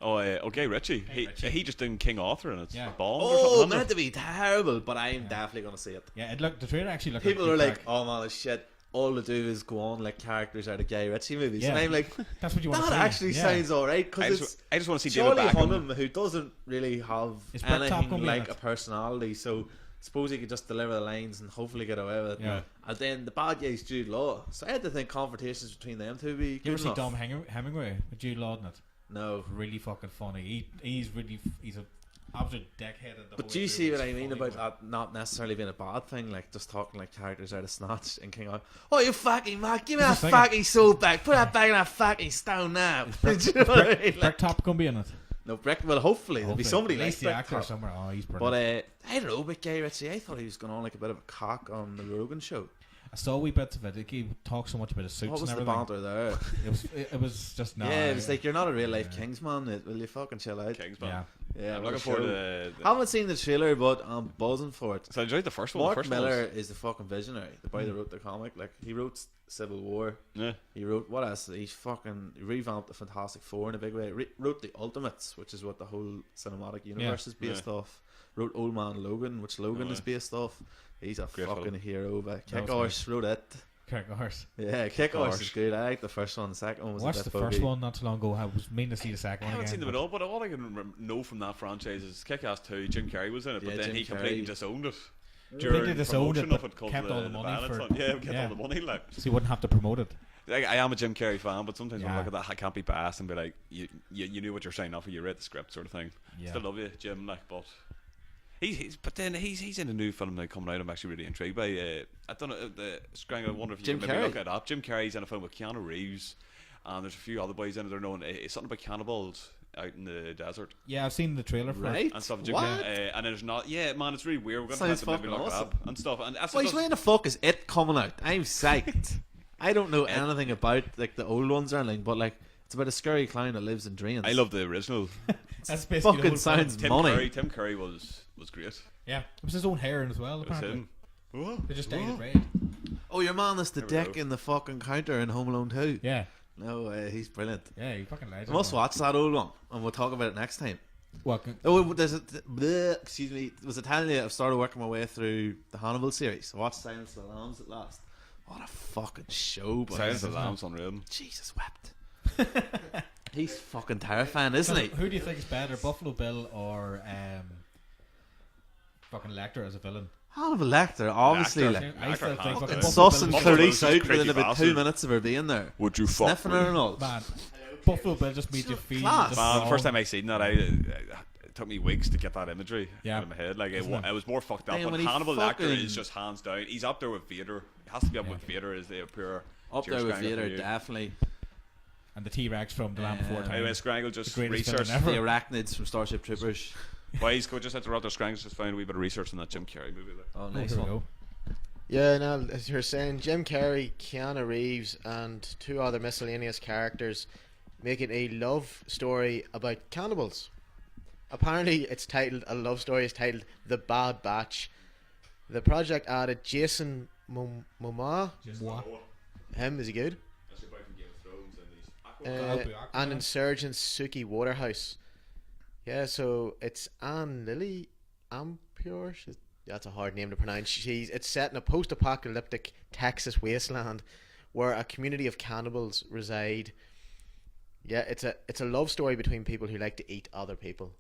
Oh, Guy Ritchie. Guy Ritchie. He just did King Arthur and it's Yeah. Bond or Oh, something. meant Isn't to be terrible, but I'm definitely gonna see it. Yeah, the trailer actually looked People like are good like, crack. "Oh man, this shit! All to do is go on like characters out of Guy Ritchie movies," and Yeah. I'm like, That's what you want to "That see. actually Yeah. sounds alright." I Because just, it's I just want to see David Charlie Beckham. Hunnam, who doesn't really have Is Brett Top anything gonna be in like it? a personality, so suppose he could just deliver the lines and hopefully get away with it. Yeah. And then the bad guy's Jude Law, so I had to think confrontations between them two would be You good ever see enough. Dom Hemingway with Jude Law in it? No. Really fucking funny. He's an absolute deckhead. But do you see what I mean about that not necessarily being a bad thing? Like just talking like characters out of Snatch and King Arthur. Oh, you fucking man, give me that Just fucking soul back. Put that back in that fucking stone now. Do you know what I mean? Like, Brick Top gonna be in it. no, Brick. Well, hopefully there'll be somebody At like least the Brick actor Top. somewhere. Oh, he's But brilliant. I don't know about Guy Ritchie. I thought he was going on like a bit of a cock on the Rogan show. I saw wee bits of it. He talked so much about his suits What was and the everything. banter there? It was just no. Yeah, it was like, you're not a real life Kingsman. Will you fucking chill out? Kingsman. Yeah. Yeah, I'm what a looking forward show. to I haven't seen the trailer, but I'm buzzing for it. So I enjoyed the first one. Mark The first one Miller was- is the fucking visionary. The boy that wrote the comic. Like, he wrote Civil War. Yeah. He wrote, what else? He revamped the Fantastic Four in a big way. Wrote the Ultimates, which is what the whole cinematic universe is based off. Wrote Old Man Logan, which Logan is based off. He's a Great fucking film. hero. But That Kick was Horse wrote it. Kick Horse. Yeah, Kick Horse is Horse. good. I like the first one. The second one was Watched a the bit first bogey. one not too long ago. I was meaning to see the second I one haven't again. seen them at all, but all I can know from that franchise is Kick-Ass 2, Jim Carrey was in it, Yeah, but then Jim he completely Carrey. disowned it. Completely disowned it, promotion of but it 'cause kept of all the money violence for on- it. Yeah, kept Yeah. all the money, like. So you wouldn't have to promote it. Like, I am a Jim Carrey fan, but sometimes when I Yeah. look at that, I can't be biased and be like, you knew what you're signing off for, you read the script sort of thing. Yeah. Still love you, Jim, like, but he's in a new film now coming out. I'm actually really intrigued by. I don't know. I wonder if you Jim can maybe Carrey. look it up. Jim Carrey's in a film with Keanu Reeves, and there's a few other boys in it. They're known. It's something about cannibals out in the desert Yeah, I've seen the trailer for it. Right? and stuff. Jim What? and there's not. Yeah, man, it's really weird. We're gonna Sounds have to maybe fucking look it awesome. up and stuff. And that's Wait, when the fuck is it coming out? I'm psyched. I don't know anything about like the old ones or anything, but like it's about a scary clown that lives in dreams. I love the original. That's basically the Fucking whole sounds film. money. Tim Curry was great. Yeah, it was his own hair as well. It was Apparently, him. Whoa. they just dyed it red. Oh, your man is the There we dick go. in the fucking counter in Home Alone 2. Yeah, No, he's brilliant. yeah, you fucking legend. I must man. watch that old one, and we'll talk about it next time. What? Oh, there's excuse me. Was I telling you I've started working my way through the Hannibal series? I watched Silence of the Lambs at last. What a fucking show, boys. Silence of the Lambs unreal. Jesus wept. He's fucking terrifying, isn't he? Who do you think is better, Buffalo Bill or fucking Lecter as a villain? Hannibal Lecter, obviously, Lecter. like I still think Fucking fucking sussing Buffalo Clarice Bill's out just within crazy about 2 bastard. minutes of her being there. Would you fuck Sniffing her and all. Man, Buffalo Bill just made you feel class. just Man, the wrong. first time I seen that, it took me weeks to get that imagery Yeah. out of my head. Like it, Isn't it? it was more fucked up. Damn, But when he Hannibal Lecter fucking- is just hands down. He's up there with Vader. He has to be up with Vader as the pure. Up Cheers, there with Scrangle, for Vader, you. definitely. And the T-Rex from The Land Before Time. Anyway, Scrangle just The greatest researched. villain The ever. arachnids from Starship Troopers. Why he's just interrupted. Scrangle's just found a wee bit of research on that Jim Carrey movie there. Oh, Oh, nice here we one. go. Yeah, now as you're saying, Jim Carrey, Keanu Reeves, and 2 other miscellaneous characters make it a love story about cannibals. Apparently, a love story is titled The Bad Batch. The project added Jason Momoa. Moi. Him, is he good? That's the boy from Game of Thrones and these. And Insurgent Suki Waterhouse. Yeah, so it's Anne Lily Ampure. That's a hard name to pronounce. It's set in a post-apocalyptic Texas wasteland where a community of cannibals reside. Yeah, it's a love story between people who like to eat other people.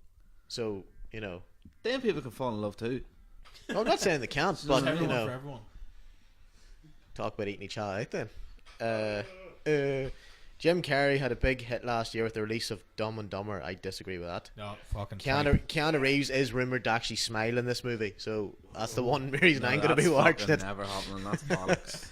So, you know, Then people can fall in love too. I'm not saying they can't, but you Everyone know, for everyone. talk about eating each other out then. Jim Carrey had a big hit last year with the release of Dumb and Dumber. I disagree with that. No, fucking Keanu Reeves is rumoured to actually smile in this movie, so that's the one reason I'm going to be That's watching fucking it. never happening. That's bollocks.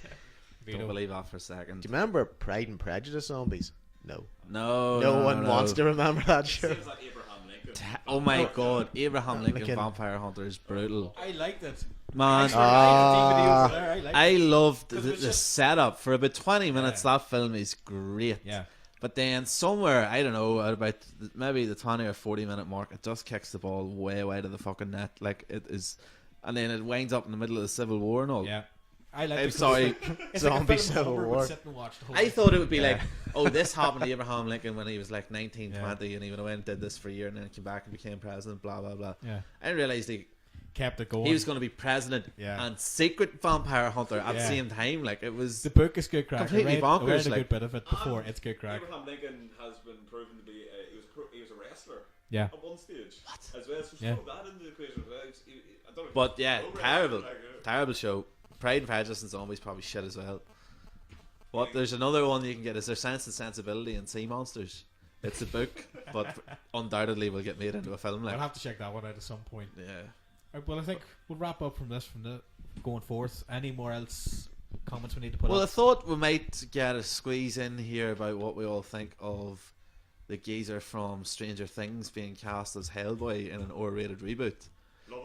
Veto. Don't believe that for a second. Do you remember Pride and Prejudice zombies? No. No, No one wants to remember that show. Seems like Abraham Lincoln. Oh my god, Abraham Lincoln Lincoln. Vampire Hunter is brutal. I liked it. Man, I liked I it. loved Because the it was just- setup. For about 20 minutes, Yeah. that film is great. Yeah. But then somewhere, I don't know, at about maybe the 20 or 40 minute mark, it just kicks the ball way wide of the fucking net. Like, it is. And then it winds up in the middle of the Civil War and all. Yeah. I liked I'm it. sorry. It's Zombie like a film Civil Homer War. would sit and watch the whole I thought it would be Yeah. like, oh, this happened to Abraham Lincoln when he was like 19, 20, and he went away and did this for a year, and then came back and became president, blah, blah, blah. Yeah. I didn't realize he Kept it going. was going to be president Yeah. and secret vampire hunter at the Yeah. same time. Like, it was. The book is good crack. Completely I read bonkers, a like- good bit of it before. It's good crack. Abraham Lincoln has been proven to be he was a wrestler Yeah. at one stage. As well, so Yeah. throw that into the equation. I don't know. But yeah, Over it, terrible. like, Terrible show. Pride and Prejudice and Zombies probably shit as well. But there's another one you can get. Is there Sense and Sensibility and Sea Monsters? It's a book, but undoubtedly will get made into a film. I'll Like, have to check that one out at some point. yeah. Right, well, I think we'll wrap up from the going forth. Any more else comments we need to put Well, I up? thought we might get a squeeze in here about what we all think of the geezer from Stranger Things being cast as Hellboy in an R-rated reboot.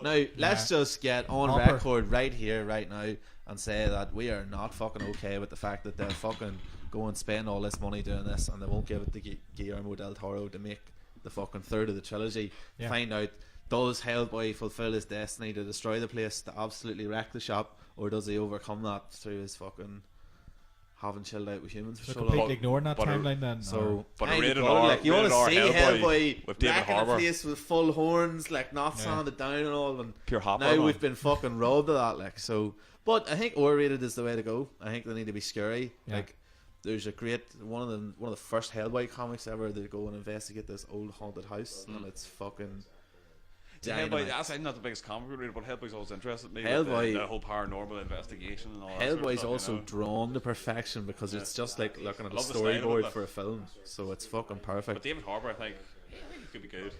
Now, let's just get on Hopper. record right here, right now, and say that we are not fucking okay with the fact that they'll fucking go and spend all this money doing this, and they won't give it to Guillermo del Toro to make the fucking third of the trilogy. Yeah. Find out, does Hellboy fulfill his destiny to destroy the place, to absolutely wreck the shop, or does he overcome that through his fucking having chilled out with humans for So so completely long? ignoring that but a- timeline then. So, But a kinda rated got it, R- like, you want to rated R see Hellboy Hellboy with David wrecking a Harbour. place with full horns, like not Yeah. sanded down and all, and Pure Hopper, now man. we've been fucking robbed of that. Like, so, but I think R-rated is the way to go. I think they need to be scary. Yeah. Like, there's a great one of the first Hellboy comics ever. They go and investigate this old haunted house, and it's fucking. Hellboy, dynamite. that's I'm not the biggest comic book reader, but Hellboy's always interested me. Hellboy- with the whole paranormal investigation and all that. sort of Hellboy's stuff, also you know. drawn to perfection because it's just like looking at a Love the style of storyboard it. for a film. So it's fucking But perfect. David Harbour, I think he could be good.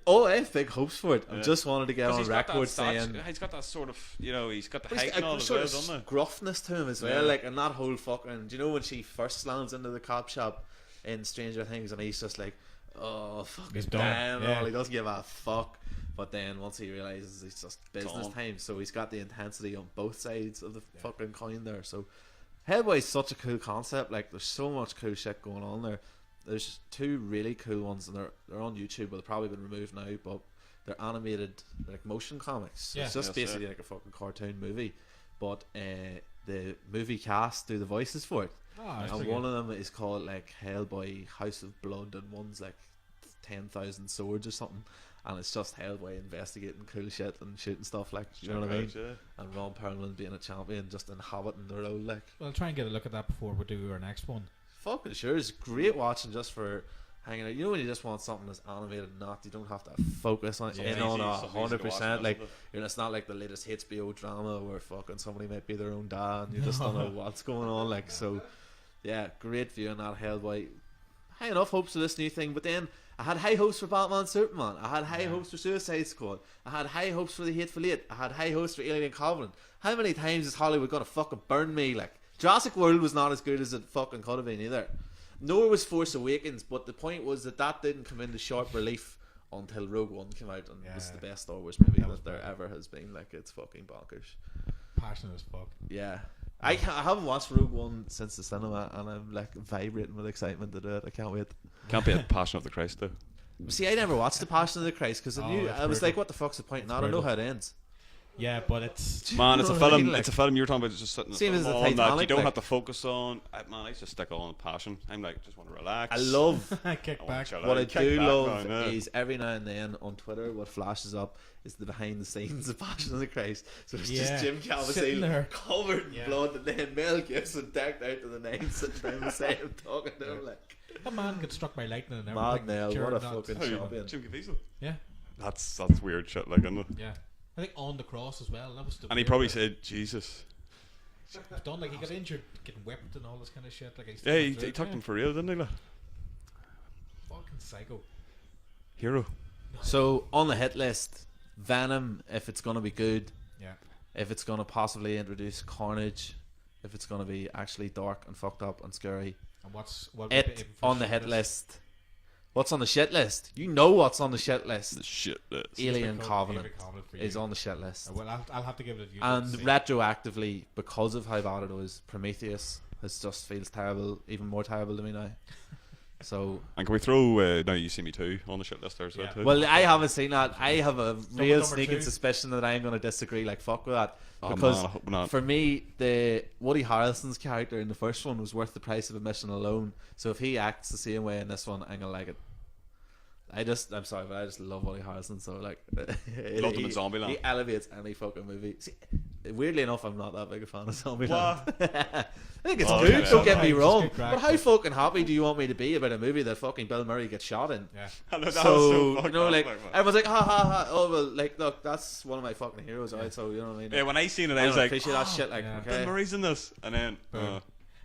Oh, I have big hopes for it. I Yeah. just wanted to get 'Cause on he's got that record stature- saying. he's got that sort of, he's got the But he's height and all got a as sort well, of doesn't he? gruffness to him as well, Yeah. like, and that whole fucking. Do you know when she first slams into the cop shop in Stranger Things, and he's just like, "Oh fucking He's done. damn!" Yeah. All he doesn't give a fuck. But then once he realizes it's just business on. time, so he's got the intensity on both sides of the fucking coin there. So Hellboy is such a cool concept. Like, there's so much cool shit going on there. There's two really cool ones, and they're on YouTube, but they've probably been removed now. But they're animated, like, motion comics. So Yeah. it's just Yes, basically yeah. like a fucking cartoon movie. But the movie cast do the voices for it. Oh, that's And pretty one good. of them is called like Hellboy House of Blood, and one's like 10,000 Swords or something. And it's just Hellboy investigating cool shit and shooting stuff, like, you know what I mean? Yeah. And Ron Perlman being a champion, just inhabiting the role, like. Well, I'll try and get a look at that before we do our next one. Fucking sure, it's great watching just for hanging out. You know when you just want something that's animated, not you don't have to focus on it Yeah. in It's on easy, it something easy to watch, 100%. Like isn't it? you know, it's not like the latest HBO drama where fucking somebody might be their own dad and you just don't know what's going on. Like so, yeah, great view on that held by high enough hopes for this new thing. But then I had high hopes for Batman Superman. I had high hopes for Suicide Squad. I had high hopes for The Hateful Eight. I had high hopes for Alien Covenant. How many times is Hollywood gonna fucking burn me? Like Jurassic World was not as good as it fucking could have been either. Nor was Force Awakens, but the point was that didn't come into sharp relief until Rogue One came out and was the best Star Wars movie that there ever has been. Like it's fucking bonkers. Passionate as fuck. Yeah. I haven't watched Rogue One since the cinema and I'm like vibrating with excitement to do it. I can't wait. Can't be a Passion of the Christ though. See, I never watched The Passion of the Christ because I knew it's I was brutal. like, what the fuck's the point? It's Now I don't know brutal. how it ends. Yeah, but it's Man, it's a You know what I film. mean? Like- It's a film you're talking about. Just sitting Same as the on that you Titanic, don't like- have to focus on. Man, I just stick on Passion. I'm like, just want to relax. I love kick I wanna back. chill what out, I kick do back, love man, yeah. is every now and then on Twitter what flashes up is the behind the scenes of Passion of the Christ. So it's Yeah, just Jim sitting there. Caviezel covered in Yeah. blood and then Mel Gibson decked out to the nines sitting down beside him talking to him like That man got struck by lightning and Mad everything. Mel, Sure, what a not- fucking Oh, champion. Jim Caviezel. Yeah, That's weird shit, like, isn't it? yeah. I think on the cross as well. That was the And he weird probably bit. said, Jesus. It was done like he got injured, getting whipped and all this kind of shit. Like Yeah, he took him for real, didn't he? Like? Fucking psycho. Hero. So on the hit list, Venom, if it's gonna be good, Yeah. if it's gonna possibly introduce carnage, if it's gonna be actually dark and fucked up and scary. And what It on the hit list. What's on the shit list? You know what's on the shit list. The shit list. Alien Covenant for is you. on the shit list. Well, I'll have to give it a view. And to see. retroactively, because of how bad it was, Prometheus just feels terrible, even more terrible to me now. So, And can we throw Now You See Me Too on the shit list there as well? Yeah. Too? well, I haven't seen that. I have a real number sneaking 2. suspicion that I'm going to disagree. Like, fuck with that. Oh, Because man, I hope not. for me, the Woody Harrelson's character in the first one was worth the price of admission alone. So if he acts the same way in this one, I'm going to like it. I'm sorry, but I just love Woody Harrelson. So like, Loved him in Zombieland. He elevates any fucking movie. See, weirdly enough, I'm not that big a fan of Zombieland. I think it's Oh, good. okay. Don't get me Sometimes it's wrong. good crack, But how but- fucking happy do you want me to be about a movie that fucking Bill Murray gets shot in? Yeah. I know, that was So fucked you know, up, like man. everyone's like, ha ha ha. Oh well, like look, that's one of my fucking heroes, right? So you know what I mean? Yeah, when I seen it, I I was don't like, appreciate that shit. Like, yeah. Bill okay. Murray's in this. And then, Boom.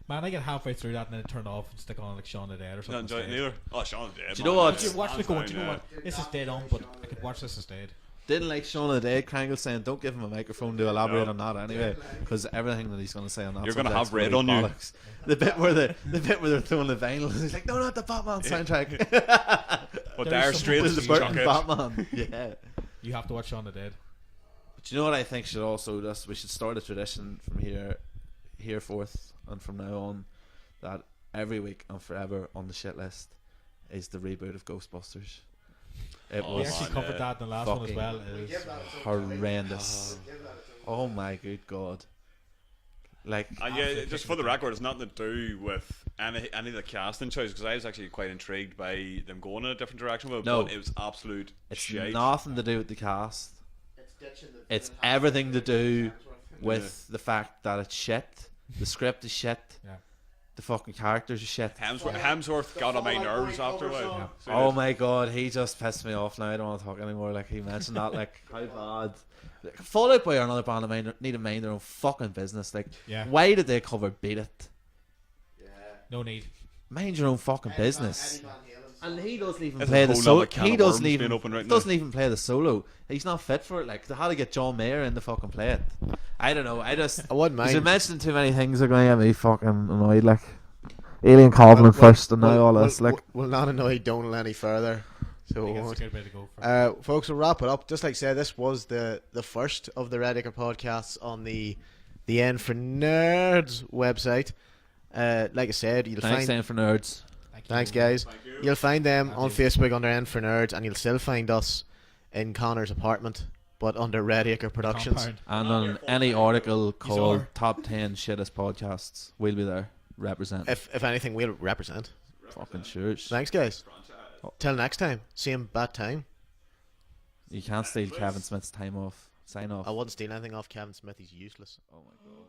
Man, I get halfway through that and then it turned off and stick on like Shaun the Dead or not something. enjoy it instead. neither. Oh, Sean's dead. Do you know man. what? You watch it going, Hands do you know down, what? This is dead on, but I could watch this instead. Didn't like Shaun of the Dead. Krangle saying, "Don't give him a microphone to elaborate on that anyway, because everything that he's going to say on that You're gonna subject's have red be on you. bollocks." The bit where they're throwing the vinyl, he's like, "No, not the Batman soundtrack." But There Dire is Straits the is Burton chuck it. Batman. Yeah. You have to watch Shaun the Dead. But you know what I think should also we should start a tradition from here forth and from now on, that every week and forever on the shit list is the reboot of Ghostbusters. It Oh, We was actually man, covered yeah. that in the last one as Fucking well. Is horrendous. Oh my good god! Like And yeah, just for the record, it's nothing to do with any of the casting choices, because I was actually quite intrigued by them going in a different direction with it, No. but it was absolute it's shite. nothing to do with the cast. It's everything to do with the fact that it's shit. The script is shit. Yeah. The fucking characters are shit. Hemsworth got on my nerves after a while. Yeah. So Oh yeah. my god, he just pissed me off now. I don't want to talk anymore. Like, he mentioned that, like, how bad. Like, Fall Out Boy are another band that need to mind their own fucking business. Like, Yeah. why did they cover Beat It? No need. Mind your own fucking business. And he doesn't even There's play a the whole solo. nother can He of doesn't worms even being opened right now. doesn't even play the solo. He's not fit for it. Like, they had to get John Mayer in to fucking play it. I don't know. I wouldn't mind. You're mentioning too many things are going to get me fucking annoyed. Like, Alien Covenant first, and now all this. Like, we'll not annoy Donal any further. So I we think won't. that's a good way to go for it. Folks, we'll wrap it up. Just like I said, this was the first of the Redacre podcasts on the End for Nerds website. Like I said, you'll thanks, find. End for Nerds. Thanks, guys. You'll find them on Facebook under End for Nerds, and you'll still find us in Connor's apartment, but under Redacre Productions. Compound. And on any article called are. Top 10 Shittest Podcasts, we'll be there. Represent. If anything, we'll represent. Fucking sure. Thanks, guys. Till next time. Same bad time. You can't steal Kevin Smith's time off. Sign off. I wouldn't steal anything off Kevin Smith. He's useless. Oh my god.